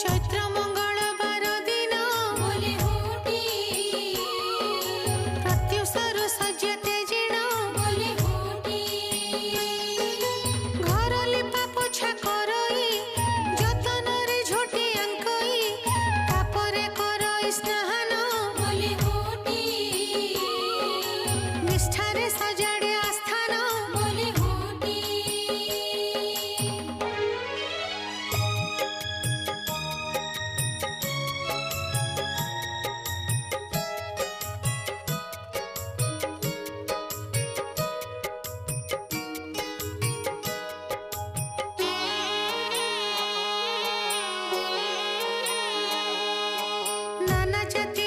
चैत्र मंगलवार दिन बोले होटी प्रत्युषर सज्जते जिण बोले होटी घर लिपा पोछा करई जतन रे झोटी अंकई तापरे करई स्नान बोले होटी निष्ठारे सजाड़े आस्थान बोले होटी नाना जाति